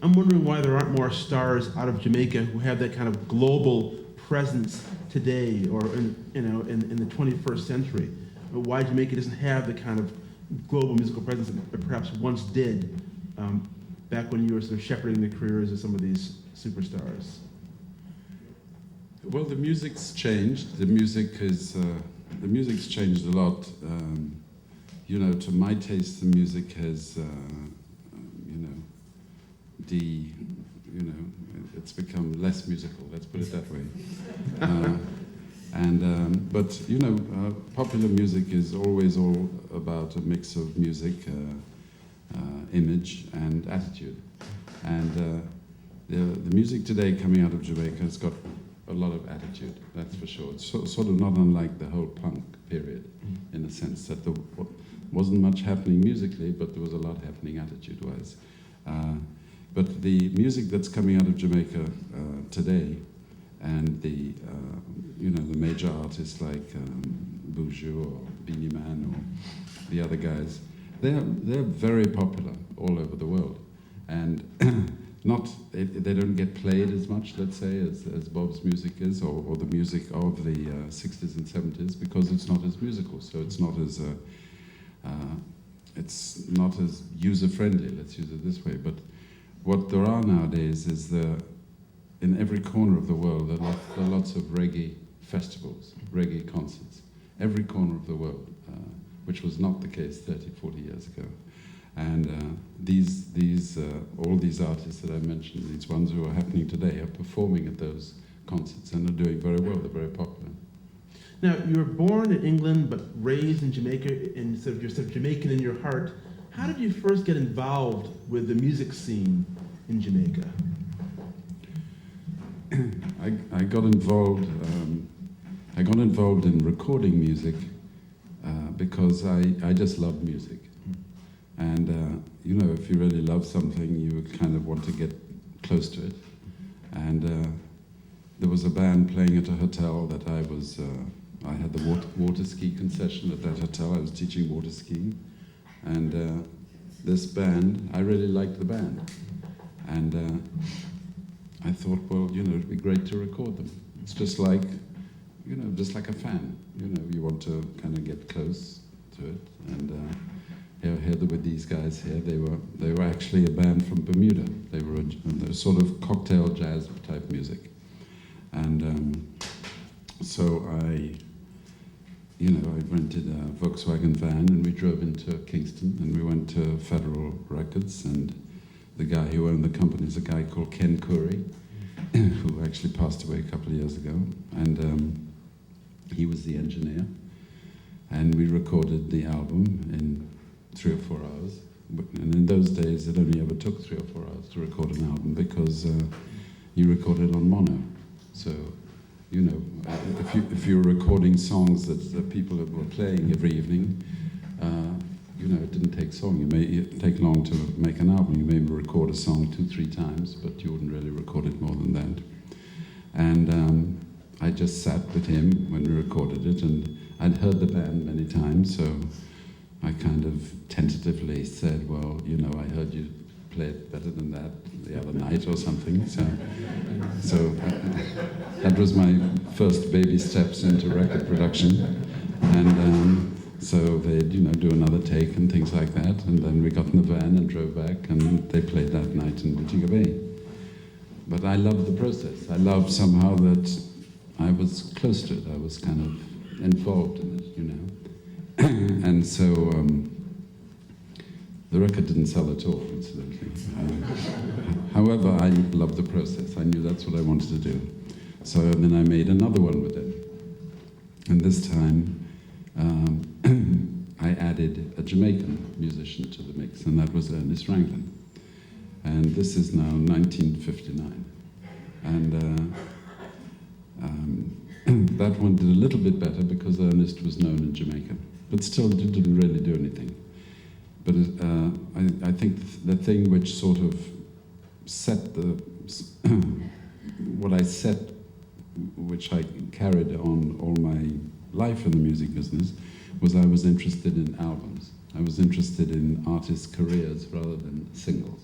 I'm wondering why there aren't more stars out of Jamaica who have that kind of global presence today, or in the 21st century. Why Jamaica doesn't have the kind of global musical presence it perhaps once did, back when you were sort of shepherding the careers of some of these superstars. Well, the music's changed. The music's changed a lot. To my taste, the music has, it's become less musical. Let's put it that way. But popular music is always all about a mix of music, image, and attitude. And the music today coming out of Jamaica has got a lot of attitude, that's for sure. It's sort of not unlike the whole punk period, in a sense that there wasn't much happening musically, but there was a lot happening attitude-wise. But the music that's coming out of Jamaica today, and the major artists like Buju or Beanie Man or the other guys, they're very popular all over the world, and they don't get played as much, let's say, as Bob's music is, or the music of the 60s and 70s, because it's not as musical, so it's not as user-friendly, let's use it this way. But what there are nowadays is in every corner of the world, there are lots of reggae festivals, reggae concerts, every corner of the world, which was not the case 30, 40 years ago. And all these artists that I mentioned, these ones who are happening today, are performing at those concerts and are doing very well. They're very popular. Now, you were born in England, but raised in Jamaica, and you're sort of Jamaican in your heart. How did you first get involved with the music scene in Jamaica? I got involved in recording music because I just love music. And, if you really love something, you kind of want to get close to it. And there was a band playing at a hotel that I had the water ski concession at that hotel. I was teaching water skiing. And this band, I really liked the band. And I thought, well, it'd be great to record them. It's just like a fan. You want to kind of get close to it. And here were these guys here. They were actually a band from Bermuda. They were sort of cocktail jazz type music. And so I rented a Volkswagen van and we drove into Kingston and we went to Federal Records, and the guy who owned the company is a guy called Ken Curry, who actually passed away a couple of years ago, and he was the engineer, and we recorded the album in 3 or 4 hours. And in those days it only ever took 3 or 4 hours to record an album because you recorded on mono. So if you were recording songs that people were playing every evening, it didn't take take long to make an album. You maybe record a song 2-3 times, but you wouldn't really record it more than that. And I just sat with him when we recorded it, and I'd heard the band many times, so I kind of tentatively said, well, I heard you play it better than that the other night or something. So that was my first baby steps into record production. And so they'd, do another take and things like that. And then we got in the van and drove back, and they played that night in Montego Bay. But I loved the process. I loved somehow that I was close to it. I was kind of involved in it, And so the record didn't sell at all, incidentally. However, I loved the process. I knew that's what I wanted to do. So then I made another one with them. And this time, I added a Jamaican musician to the mix, and that was Ernest Ranglin. And this is now 1959. And that one did a little bit better because Ernest was known in Jamaica, but still didn't really do anything. But I think the thing which sort of set which I carried on all my life in the music business, was I was interested in albums. I was interested in artists' careers rather than singles.